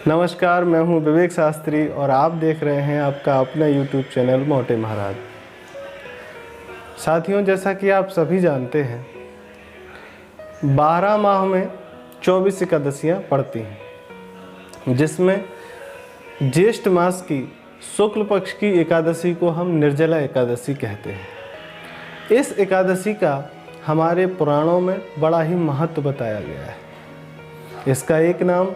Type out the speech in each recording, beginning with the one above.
नमस्कार, मैं हूं विवेक शास्त्री और आप देख रहे हैं आपका अपना YouTube चैनल मोटे महाराज। साथियों, जैसा कि आप सभी जानते हैं 12 माह में 24 एकादशियाँ पड़ती हैं, जिसमें ज्येष्ठ मास की शुक्ल पक्ष की एकादशी को हम निर्जला एकादशी कहते हैं। इस एकादशी का हमारे पुराणों में बड़ा ही महत्व बताया गया है। इसका एक नाम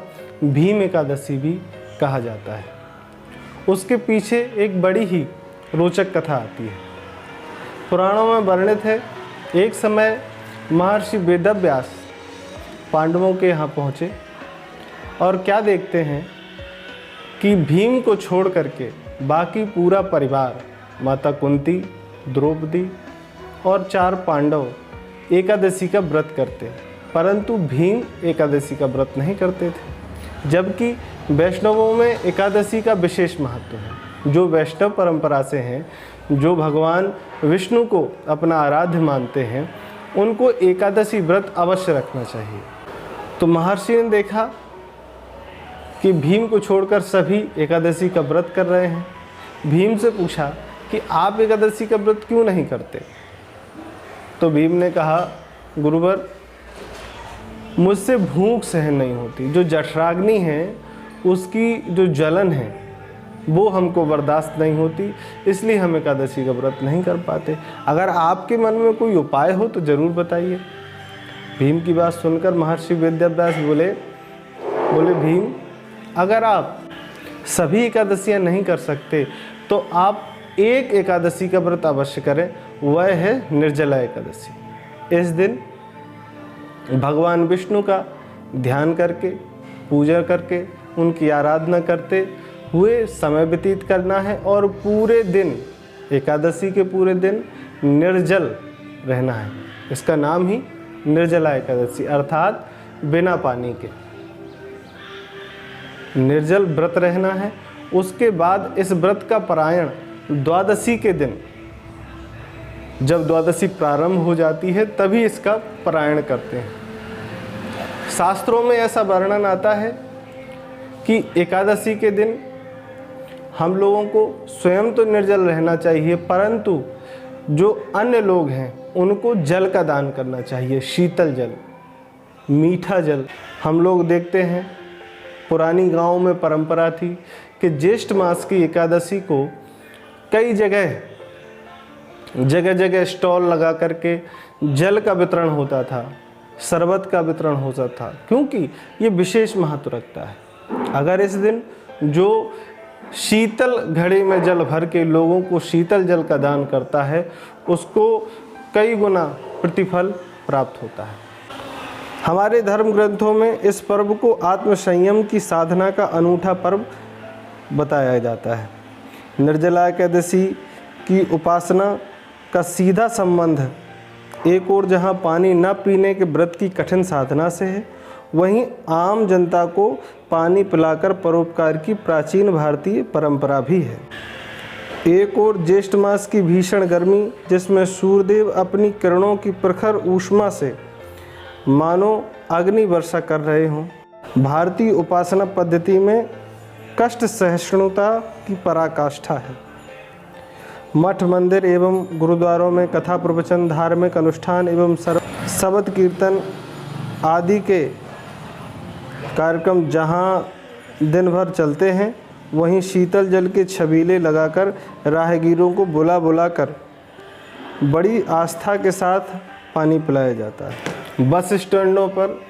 भीम एकादशी भी कहा जाता है। उसके पीछे एक बड़ी ही रोचक कथा आती है। पुराणों में वर्णित है, एक समय महर्षि वेदव्यास पांडवों के यहाँ पहुँचे और क्या देखते हैं कि भीम को छोड़ करके बाकी पूरा परिवार, माता कुंती, द्रौपदी और 4 पांडव एकादशी का व्रत करते, परंतु भीम एकादशी का व्रत नहीं करते थे। जबकि वैष्णवों में एकादशी का विशेष महत्व है। जो वैष्णव परंपरा से हैं, जो भगवान विष्णु को अपना आराध्य मानते हैं, उनको एकादशी व्रत अवश्य रखना चाहिए। तो महर्षि ने देखा कि भीम को छोड़कर सभी एकादशी का व्रत कर रहे हैं। भीम से पूछा कि आप एकादशी का व्रत क्यों नहीं करते? तो भीम ने कहा, गुरुवर, मुझसे भूख सहन नहीं होती। जो जठराग्नि है उसकी जो जलन है वो हमको बर्दाश्त नहीं होती, इसलिए हम एकादशी का व्रत नहीं कर पाते। अगर आपके मन में कोई उपाय हो तो ज़रूर बताइए। भीम की बात सुनकर महर्षि वेदव्यास बोले, भीम, अगर आप सभी एकादशियां नहीं कर सकते तो आप एक एकादशी का व्रत अवश्य करें, वह है निर्जला एकादशी। इस दिन भगवान विष्णु का ध्यान करके, पूजा करके, उनकी आराधना करते हुए समय व्यतीत करना है और पूरे दिन, एकादशी के पूरे दिन निर्जल रहना है। इसका नाम ही निर्जला एकादशी, अर्थात बिना पानी के निर्जल व्रत रहना है। उसके बाद इस व्रत का पारायण द्वादशी के दिन, जब द्वादशी प्रारंभ हो जाती है तभी इसका पारायण करते हैं। शास्त्रों में ऐसा वर्णन आता है कि एकादशी के दिन हम लोगों को स्वयं तो निर्जल रहना चाहिए, परंतु जो अन्य लोग हैं उनको जल का दान करना चाहिए। शीतल जल, मीठा जल। हम लोग देखते हैं पुरानी गांवों में परंपरा थी कि ज्येष्ठ मास की एकादशी को कई जगह स्टॉल लगा करके जल का वितरण होता था, शरबत का वितरण होता था, क्योंकि ये विशेष महत्व रखता है। अगर इस दिन जो शीतल घड़े में जल भर के लोगों को शीतल जल का दान करता है, उसको कई गुना प्रतिफल प्राप्त होता है। हमारे धर्म ग्रंथों में इस पर्व को आत्मसंयम की साधना का अनूठा पर्व बताया जाता है। निर्जला एकादशी की उपासना का सीधा संबंध एक और जहाँ पानी न पीने के व्रत की कठिन साधना से है, वहीं आम जनता को पानी पिलाकर परोपकार की प्राचीन भारतीय परंपरा भी है। एक और ज्येष्ठ मास की भीषण गर्मी, जिसमें सूर्यदेव अपनी किरणों की प्रखर ऊष्मा से मानो अग्नि वर्षा कर रहे हों। भारतीय उपासना पद्धति में कष्ट सहिष्णुता की पराकाष्ठा है। मठ, मंदिर एवं गुरुद्वारों में कथा प्रवचन, धार्मिक अनुष्ठान एवं शबद कीर्तन आदि के कार्यक्रम जहाँ दिन भर चलते हैं, वहीं शीतल जल के छबीले लगाकर राहगीरों को बुला कर बड़ी आस्था के साथ पानी पिलाया जाता है। बस स्टैंडों पर,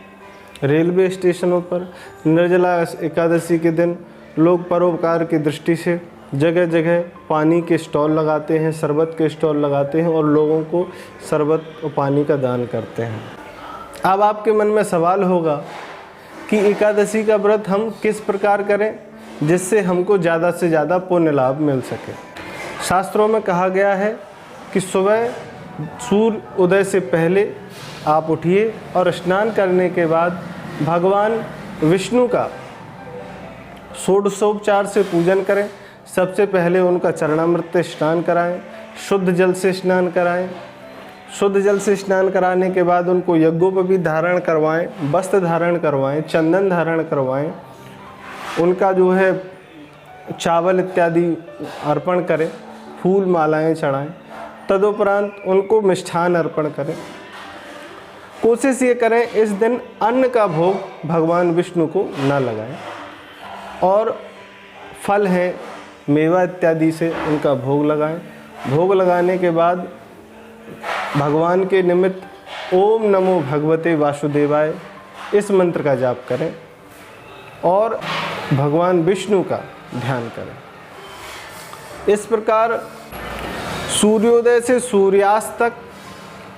रेलवे स्टेशनों पर निर्जला एकादशी के दिन लोग परोपकार की दृष्टि से जगह जगह पानी के स्टॉल लगाते हैं, शरबत के स्टॉल लगाते हैं और लोगों को शरबत और पानी का दान करते हैं। अब आपके मन में सवाल होगा कि एकादशी का व्रत हम किस प्रकार करें जिससे हमको ज़्यादा से ज़्यादा पुण्य लाभ मिल सके। शास्त्रों में कहा गया है कि सुबह सूर्य उदय से पहले आप उठिए और स्नान करने के बाद भगवान विष्णु का षोडशोपचार से पूजन करें। सबसे पहले उनका चरणामृत स्नान कराएं, शुद्ध जल से स्नान कराएं। शुद्ध जल से स्नान कराने के बाद उनको यज्ञोपवीत धारण करवाएं, वस्त्र धारण करवाएं, चंदन धारण करवाएं उनका जो है चावल इत्यादि अर्पण करें, फूल मालाएं चढ़ाएं, तदुपरांत उनको मिष्ठान अर्पण करें। कोशिश ये करें इस दिन अन्न का भोग भगवान विष्णु को न लगाएं और फल हैं, मेवा इत्यादि से उनका भोग लगाएं। भोग लगाने के बाद भगवान के निमित्त ओम नमो भगवते वासुदेवाय इस मंत्र का जाप करें और भगवान विष्णु का ध्यान करें। इस प्रकार सूर्योदय से सूर्यास्त तक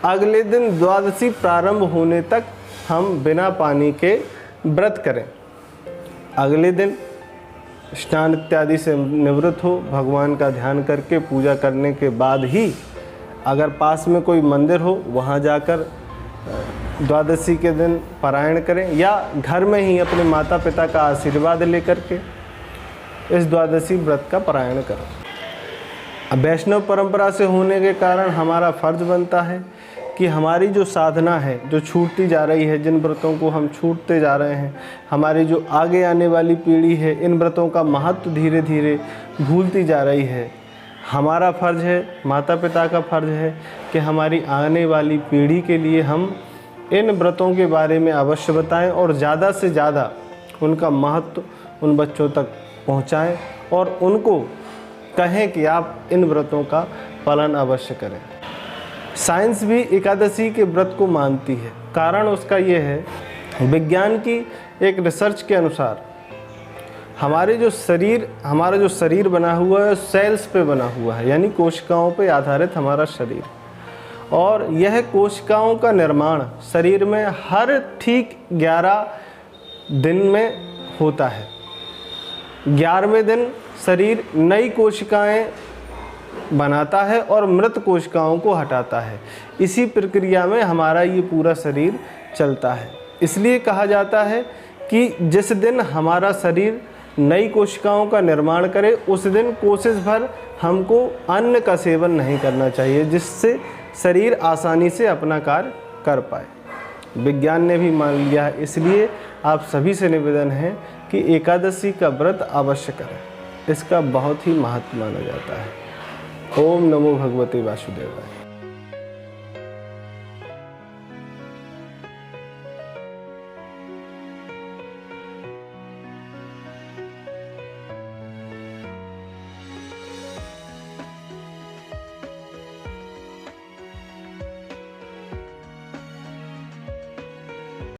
अगले दिन द्वादशी प्रारंभ होने तक हम बिना पानी के व्रत करें। अगले दिन स्नान इत्यादि से निवृत्त हो, भगवान का ध्यान करके पूजा करने के बाद ही अगर पास में कोई मंदिर हो वहाँ जाकर द्वादशी के दिन पारायण करें, या घर में ही अपने माता पिता का आशीर्वाद लेकर के इस द्वादशी व्रत का पारायण करें। वैष्णव परंपरा से होने के कारण हमारा फर्ज बनता है कि हमारी जो साधना है जो छूटती जा रही है, जिन व्रतों को हम छूटते जा रहे हैं, हमारी जो आगे आने वाली पीढ़ी है इन व्रतों का महत्व धीरे धीरे भूलती जा रही है। हमारा फर्ज है, माता पिता का फर्ज है कि हमारी आने वाली पीढ़ी के लिए हम इन व्रतों के बारे में अवश्य बताएं और ज़्यादा से ज़्यादा उनका महत्व उन बच्चों तक पहुंचाएं और उनको कहें कि आप इन व्रतों का पालन अवश्य करें। साइंस भी एकादशी के व्रत को मानती है। कारण उसका ये है, विज्ञान की एक रिसर्च के अनुसार हमारा जो शरीर बना हुआ है सेल्स पे बना हुआ है, यानी कोशिकाओं पे आधारित हमारा शरीर, और यह कोशिकाओं का निर्माण शरीर में हर ठीक 11 दिन में होता है। 11वें दिन शरीर नई कोशिकाएं बनाता है और मृत कोशिकाओं को हटाता है। इसी प्रक्रिया में हमारा ये पूरा शरीर चलता है। इसलिए कहा जाता है कि जिस दिन हमारा शरीर नई कोशिकाओं का निर्माण करे उस दिन कोशिश भर हमको अन्न का सेवन नहीं करना चाहिए, जिससे शरीर आसानी से अपना कार्य कर पाए। विज्ञान ने भी मान लिया है। इसलिए आप सभी से निवेदन है कि एकादशी का व्रत अवश्य करें। इसका बहुत ही महत्व माना जाता है। ओम नमो भगवते वासुदेवाय।